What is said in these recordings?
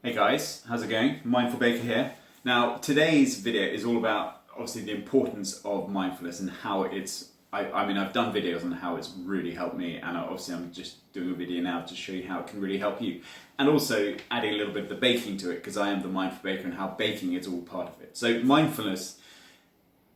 Hey guys, how's it going? Mindful Baker here. Now today's video is all about obviously the importance of mindfulness and how I've done videos on how it's really helped me, and obviously I'm just doing a video now to show you how it can really help you, and also adding a little bit of the baking to it because I am the Mindful Baker and how baking is all part of it. So mindfulness,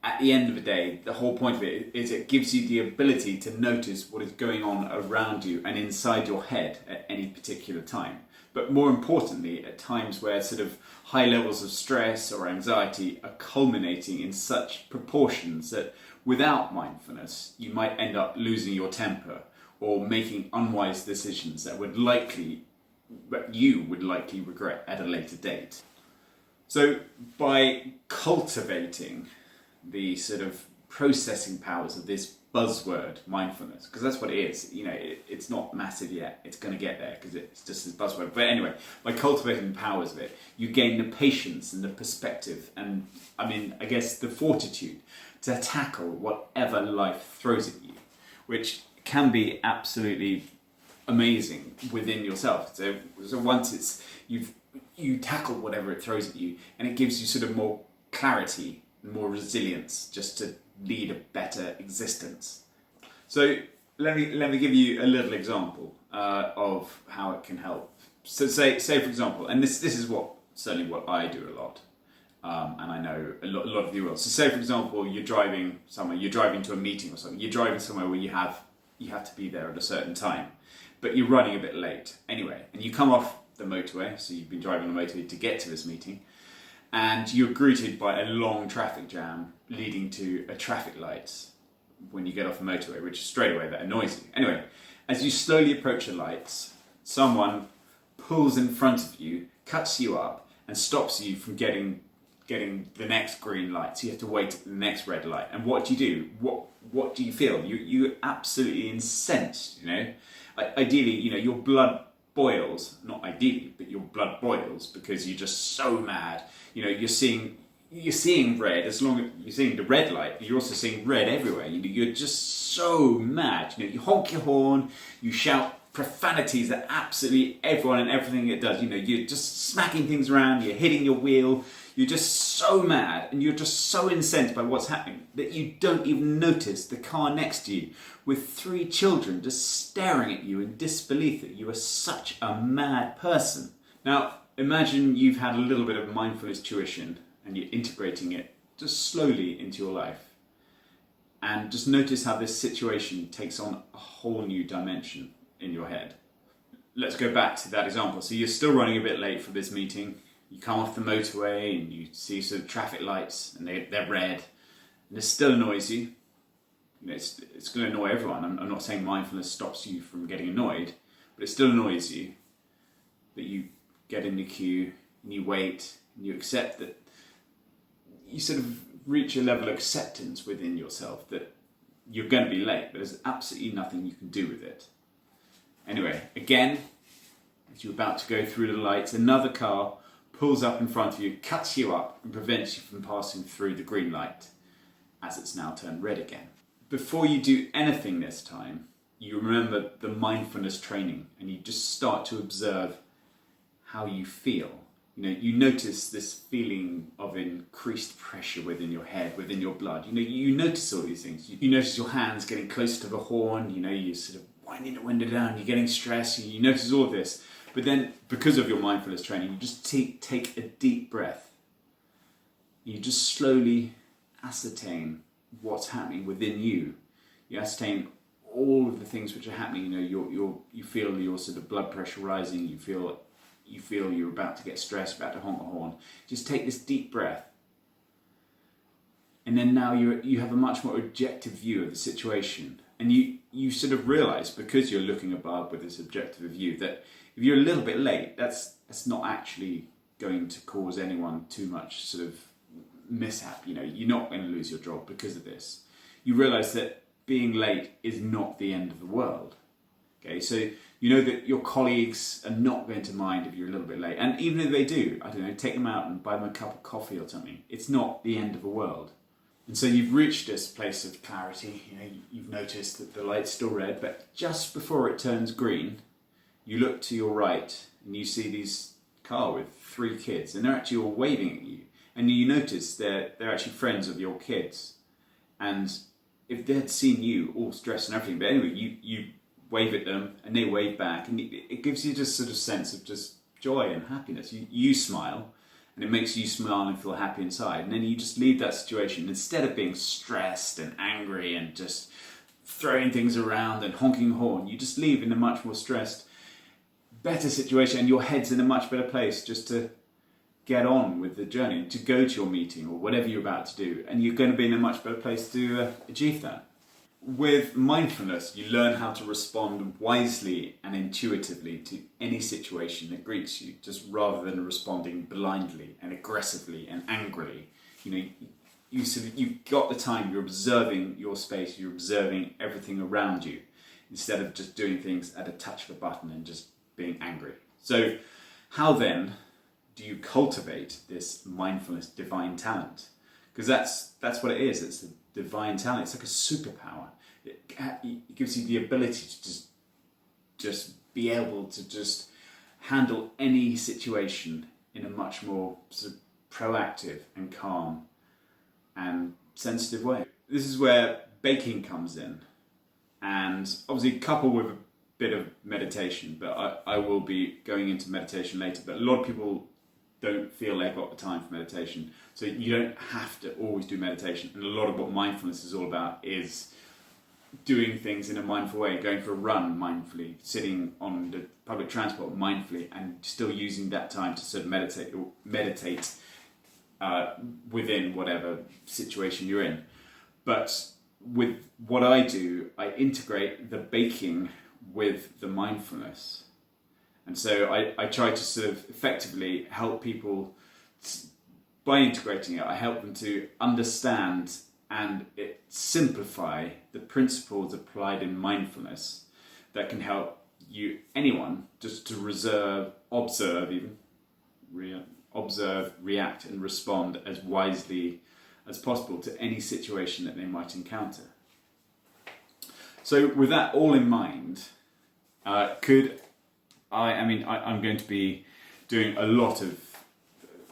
at the end of the day, the whole point of it is it gives you the ability to notice what is going on around you and inside your head at any particular time. But more importantly, at times where sort of high levels of stress or anxiety are culminating in such proportions that without mindfulness, you might end up losing your temper or making unwise decisions that you would likely regret at a later date. So by cultivating the sort of processing powers of this buzzword, mindfulness, because that's what it is. You know, it's not massive yet. It's going to get there because it's just this buzzword. But anyway, by cultivating the powers of it, you gain the patience and the perspective and, I guess, the fortitude to tackle whatever life throws at you, which can be absolutely amazing within yourself. So once you tackle whatever it throws at you, and it gives you sort of more clarity, more resilience, just to lead a better existence. So let me give you a little example of how it can help. So say for example, and this is certainly what I do a lot, and I know a lot of you will. So say for example, you're driving somewhere, you're driving to a meeting or something, you're driving somewhere where you have to be there at a certain time, but you're running a bit late anyway, and you come off the motorway, so you've been driving the motorway to get to this meeting, and you're greeted by a long traffic jam leading to a traffic light when you get off the motorway, which straight away that annoys you. Anyway, as you slowly approach the lights, someone pulls in front of you, cuts you up, and stops you from getting the next green light. So you have to wait at the next red light. And what do you do? What do you feel? You're absolutely incensed, you know. Ideally, you know, your blood boils, not ideally, but your blood boils because you're just so mad. You know, you're seeing red. As long as you're seeing the red light, you're also seeing red everywhere. You're just so mad. You know, you honk your horn, you shout profanities at absolutely everyone and everything it does. You know, you're just smacking things around, you're hitting your wheel. You're just so mad and you're just so incensed by what's happening that you don't even notice the car next to you with 3 children just staring at you in disbelief that you are such a mad person. Now, imagine you've had a little bit of mindfulness tuition and you're integrating it just slowly into your life. And just notice how this situation takes on a whole new dimension in your head. Let's go back to that example. So you're still running a bit late for this meeting. You come off the motorway and you see sort of traffic lights and they're red, and it still annoys you. You know, it's going to annoy everyone. I'm not saying mindfulness stops you from getting annoyed, but it still annoys you that you get in the queue and you wait and you accept that you sort of reach a level of acceptance within yourself that you're going to be late, but there's absolutely nothing you can do with it. Anyway, again, as you're about to go through the lights, another car pulls up in front of you, cuts you up, and prevents you from passing through the green light, as it's now turned red again. Before you do anything this time, you remember the mindfulness training, and you just start to observe how you feel. You know, you notice this feeling of increased pressure within your head, within your blood. You know, you notice all these things. You notice your hands getting close to the horn. You know, you sort of winding the window down. You're getting stressed. You notice all of this. But then, because of your mindfulness training, you just take a deep breath. You just slowly ascertain what's happening within you. You ascertain all of the things which are happening. You know, you feel your sort of blood pressure rising. You feel you're about to get stressed, about to honk a horn. Just take this deep breath, and then now you have a much more objective view of the situation, and you sort of realise, because you're looking above with this objective view, that if you're a little bit late, that's not actually going to cause anyone too much sort of mishap. You know, you're not going to lose your job because of this. You realise that being late is not the end of the world. Okay, so you know that your colleagues are not going to mind if you're a little bit late, and even if they do, I don't know, take them out and buy them a cup of coffee or something. It's not the end of the world. And so you've reached this place of clarity. You know, you've noticed that the light's still red, but just before it turns green, you look to your right and you see these car with 3 kids and they're actually all waving at you, and you notice they're actually friends of your kids, and if they had seen you all stressed and everything, but anyway, you wave at them and they wave back, and it gives you just sort of sense of just joy and happiness. You smile, and it makes you smile and feel happy inside, and then you just leave that situation, instead of being stressed and angry and just throwing things around and honking a horn, you just leave in a much more stressed, better situation, and your head's in a much better place just to get on with the journey, to go to your meeting or whatever you're about to do, and you're going to be in a much better place to achieve that. With mindfulness, you learn how to respond wisely and intuitively to any situation that greets you, just rather than responding blindly and aggressively and angrily. You've got the time, you're observing your space, you're observing everything around you, instead of just doing things at a touch of a button and just being angry. So how then do you cultivate this mindfulness divine talent? Because that's what it is. It's a divine talent. It's like a superpower. It gives you the ability to just be able to just handle any situation in a much more sort of proactive and calm and sensitive way. This is where baking comes in, and obviously coupled with a bit of meditation, but I will be going into meditation later. But a lot of people don't feel they've got the time for meditation, so you don't have to always do meditation. And a lot of what mindfulness is all about is doing things in a mindful way, going for a run mindfully, sitting on the public transport mindfully, and still using that time to sort of meditate within whatever situation you're in. But with what I do, I integrate the baking with the mindfulness. And so I try to sort of effectively help people, by integrating it, I help them to understand and simplify the principles applied in mindfulness that can help anyone, just to observe, react and respond as wisely as possible to any situation that they might encounter. So with that all in mind, I'm going to be doing a lot of,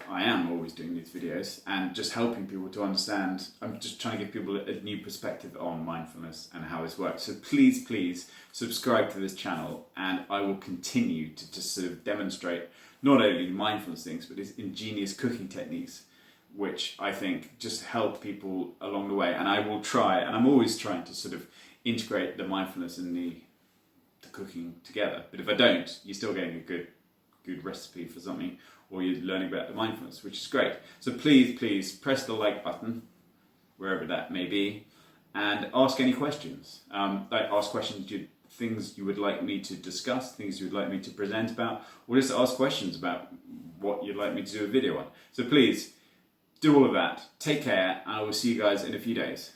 I am always doing these videos and just helping people to understand. I'm just trying to give people a new perspective on mindfulness and how this works. So please subscribe to this channel, and I will continue to just sort of demonstrate not only mindfulness things, but these ingenious cooking techniques, which I think just help people along the way. And I will try, and I'm always trying to sort of integrate the mindfulness and the cooking together. But if I don't, you're still getting a good recipe for something, or you're learning about the mindfulness, which is great. So please press the like button, wherever that may be, and ask any questions. Ask questions, things you would like me to discuss, things you would like me to present about, or just ask questions about what you'd like me to do a video on. So please do all of that. Take care, and I will see you guys in a few days.